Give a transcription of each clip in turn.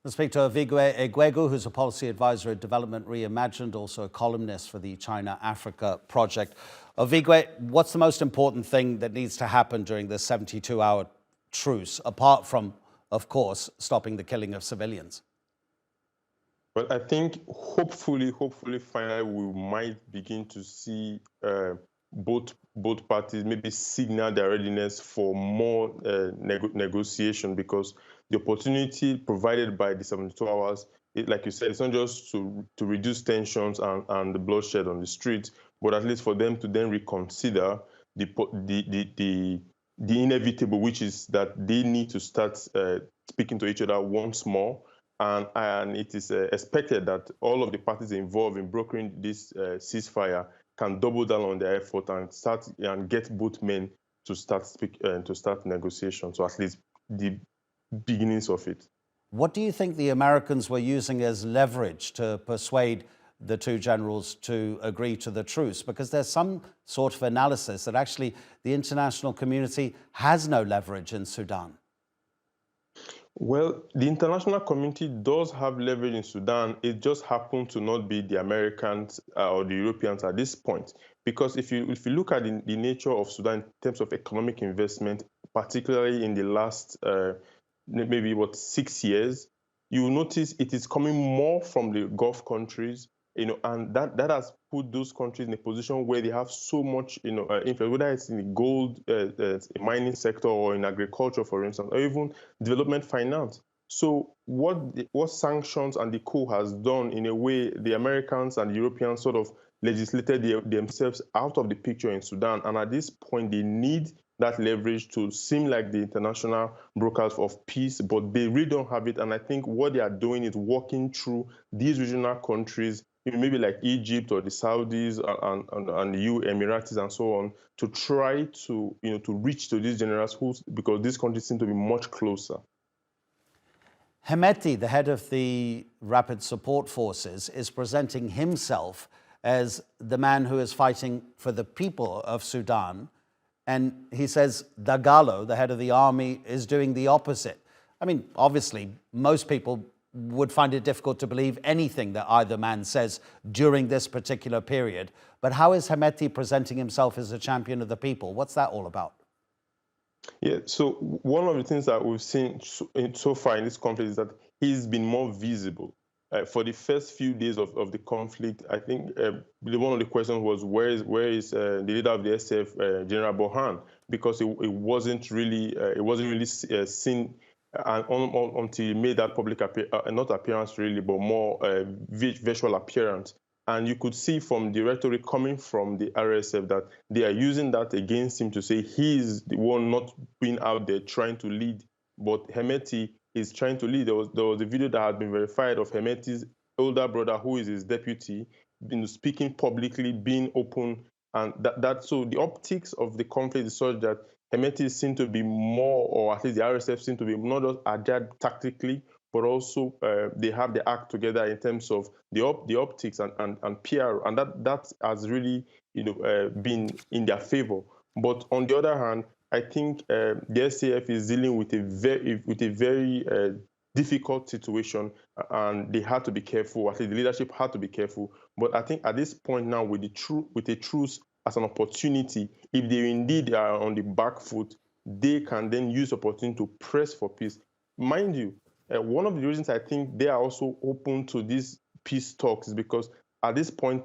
We'll speak to Ovigwe Eguegu, who's a policy advisor at Development Reimagined, also a columnist for the China-Africa project. Ovigwe, what's the most important thing that needs to happen during this 72-hour truce, apart from, of course, stopping the killing of civilians? Well, I think hopefully, finally, we might begin to see both parties maybe signal their readiness for more negotiation, because the opportunity provided by the 72 hours, like you said, it's not just to reduce tensions and the bloodshed on the street, but at least for them to then reconsider the inevitable, which is that they need to start speaking to each other once more. And it is expected that all of the parties involved in brokering this ceasefire can double down on their effort and get both men to start negotiations, or at least the beginnings of it. What do you think the Americans were using as leverage to persuade the two generals to agree to the truce? Because there's some sort of analysis that actually the international community has no leverage in Sudan. Well, the international community does have leverage in Sudan. It just happens to not be the Americans or the Europeans at this point. Because if you look at the nature of Sudan in terms of economic investment, particularly in the last maybe 6 years, you will notice it is coming more from the Gulf countries, and that has put those countries in a position where they have so much, influence, whether it's in the gold mining sector or in agriculture, for instance, or even development finance. So what sanctions and the coup has done, in a way, the Americans and the Europeans sort of legislated themselves out of the picture in Sudan. And at this point, they need that leverage to seem like the international brokers of peace, but they really don't have it. And I think what they are doing is walking through these regional countries, maybe like Egypt or the Saudis and the Emiratis and so on, to try to to reach to these generals, because these countries seem to be much closer. Hemeti, the head of the Rapid Support Forces, is presenting himself as the man who is fighting for the people of Sudan. And he says Dagalo, the head of the army, is doing the opposite. I mean, obviously, most people would find it difficult to believe anything that either man says during this particular period. But how is Hemeti presenting himself as a champion of the people? What's that all about? Yeah, so one of the things that we've seen so far in this conflict is that he's been more visible. For the first few days of the conflict, I think one of the questions was, where is the leader of the SF, General Al-burhan, because it wasn't really seen until he made that public not appearance really, but more visual appearance. And you could see from the rhetoric coming from the RSF that they are using that against him to say he's the one not being out there trying to lead, but Hemeti is trying to lead. There was a video that had been verified of Hemeti's older brother, who is his deputy, speaking publicly, being open, and so the optics of the conflict is such that Hemeti seem to be more, or at least the RSF seem to be not just agile tactically, but also they have the act together in terms of the optics and PR, and that has really been in their favor. But on the other hand, I think the SAF is dealing with a very difficult situation, and they had to be careful. At least the leadership had to be careful. But I think at this point now, with a truce as an opportunity, if they indeed are on the back foot, they can then use the opportunity to press for peace. Mind you, one of the reasons I think they are also open to these peace talks is because at this point,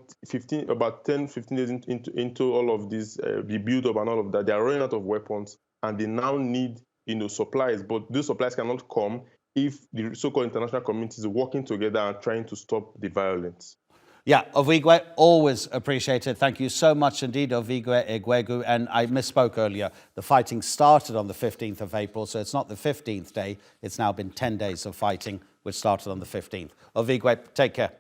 about 10-15 days into all of this, the build-up and all of that, they are running out of weapons, and they now need supplies. But those supplies cannot come if the so-called international community is working together and trying to stop the violence. Yeah, Ovigwe, always appreciated. Thank you so much indeed, Ovigwe Eguegu. And I misspoke earlier. The fighting started on the 15th of April, so it's not the 15th day. It's now been 10 days of fighting, which started on the 15th. Ovigwe, take care.